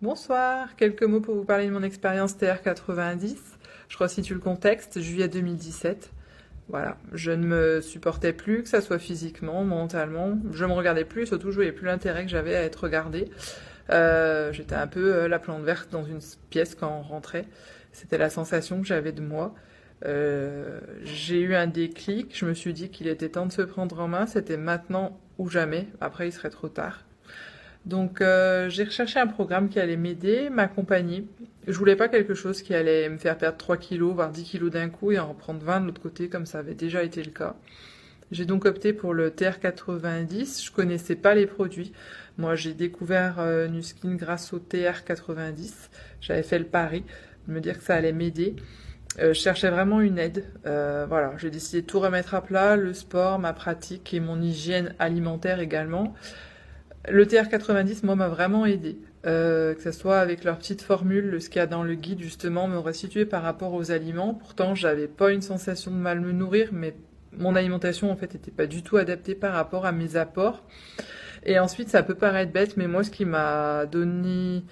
Bonsoir, quelques mots pour vous parler de mon expérience TR90. Je resitue le contexte, juillet 2017. Voilà, je ne me supportais plus, que ça soit physiquement, mentalement. Je me regardais plus, surtout je voyais plus l'intérêt que j'avais à être regardée. J'étais un peu la plante verte dans une pièce quand on rentrait. C'était la sensation que j'avais de moi. J'ai eu un déclic, je me suis dit qu'il était temps de se prendre en main, c'était maintenant ou jamais, après il serait trop tard. Donc j'ai recherché un programme qui allait m'aider, m'accompagner. Je voulais pas quelque chose qui allait me faire perdre 3 kilos, voire 10 kilos d'un coup et en reprendre 20 de l'autre côté, comme ça avait déjà été le cas. J'ai donc opté pour le TR90. Je connaissais pas les produits. Moi, j'ai découvert Nuskin grâce au TR90. J'avais fait le pari de me dire que ça allait m'aider. Je cherchais vraiment une aide. Voilà, j'ai décidé de tout remettre à plat, le sport, ma pratique et mon hygiène alimentaire également. Le TR90, moi, m'a vraiment aidé. Que ce soit avec leur petite formule, ce qu'il y a dans le guide, justement, me restituer par rapport aux aliments. Pourtant, j'avais pas une sensation de mal me nourrir, mais mon alimentation, en fait, n'était pas du tout adaptée par rapport à mes apports. Et ensuite, ça peut paraître bête, mais moi, ce qui m'a donné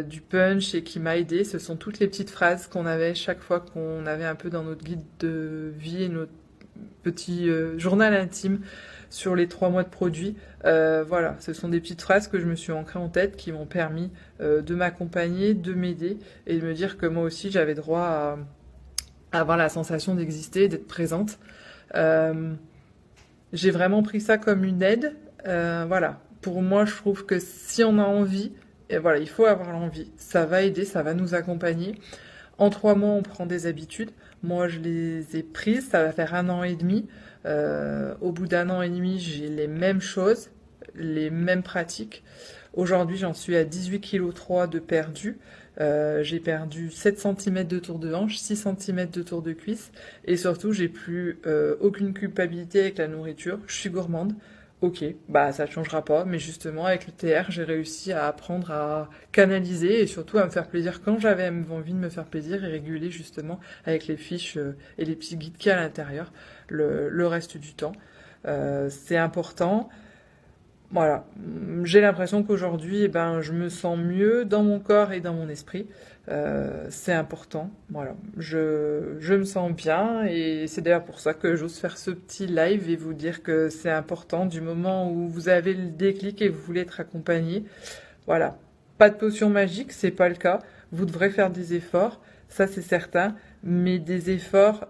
du punch et qui m'a aidé, ce sont toutes les petites phrases qu'on avait chaque fois qu'on avait un peu dans notre guide de vie et notre petit journal intime sur les 3 mois de produits. Voilà, ce sont des petites phrases que je me suis ancrées en tête qui m'ont permis de m'accompagner, de m'aider et de me dire que moi aussi j'avais droit à avoir la sensation d'exister, d'être présente. J'ai vraiment pris ça comme une aide. Voilà, pour moi je trouve que si on a envie, et voilà, il faut avoir l'envie. Ça va aider, ça va nous accompagner. En 3 mois, on prend des habitudes. Moi, je les ai prises. Ça va faire 1 an et demi. Au bout d'1 an et demi, j'ai les mêmes choses, les mêmes pratiques. Aujourd'hui, j'en suis à 18,3 kg de perdu. J'ai perdu 7 cm de tour de hanche, 6 cm de tour de cuisse. Et surtout, j'ai plus aucune culpabilité avec la nourriture. Je suis gourmande. Ok, bah ça ne changera pas, mais justement avec le TR, j'ai réussi à apprendre à canaliser et surtout à me faire plaisir quand j'avais envie de me faire plaisir et réguler justement avec les fiches et les petits guides qu'il y a à l'intérieur le reste du temps. C'est important. Voilà, j'ai l'impression qu'aujourd'hui, eh ben, je me sens mieux dans mon corps et dans mon esprit. C'est important. Voilà, je me sens bien et c'est d'ailleurs pour ça que j'ose faire ce petit live et vous dire que c'est important du moment où vous avez le déclic et vous voulez être accompagné. Voilà, pas de potion magique, c'est pas le cas. Vous devrez faire des efforts, ça c'est certain, mais des efforts,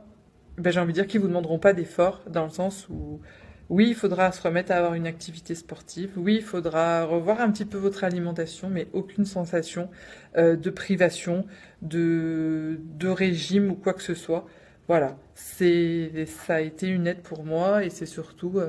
ben, j'ai envie de dire qu'ils vous demanderont pas d'efforts dans le sens où oui, il faudra se remettre à avoir une activité sportive. Oui, il faudra revoir un petit peu votre alimentation, mais aucune sensation de privation, de régime ou quoi que ce soit. Voilà, ça a été une aide pour moi et c'est surtout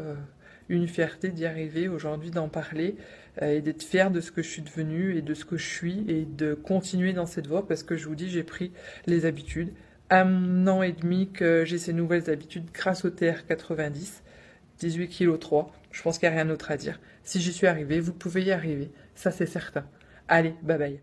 une fierté d'y arriver aujourd'hui, d'en parler et d'être fière de ce que je suis devenue et de ce que je suis et de continuer dans cette voie parce que je vous dis, j'ai pris les habitudes. 1 an et demi que j'ai ces nouvelles habitudes grâce au TR90. 18,3 kg. Je pense qu'il n'y a rien d'autre à dire. Si j'y suis arrivée, vous pouvez y arriver. Ça, c'est certain. Allez, bye bye.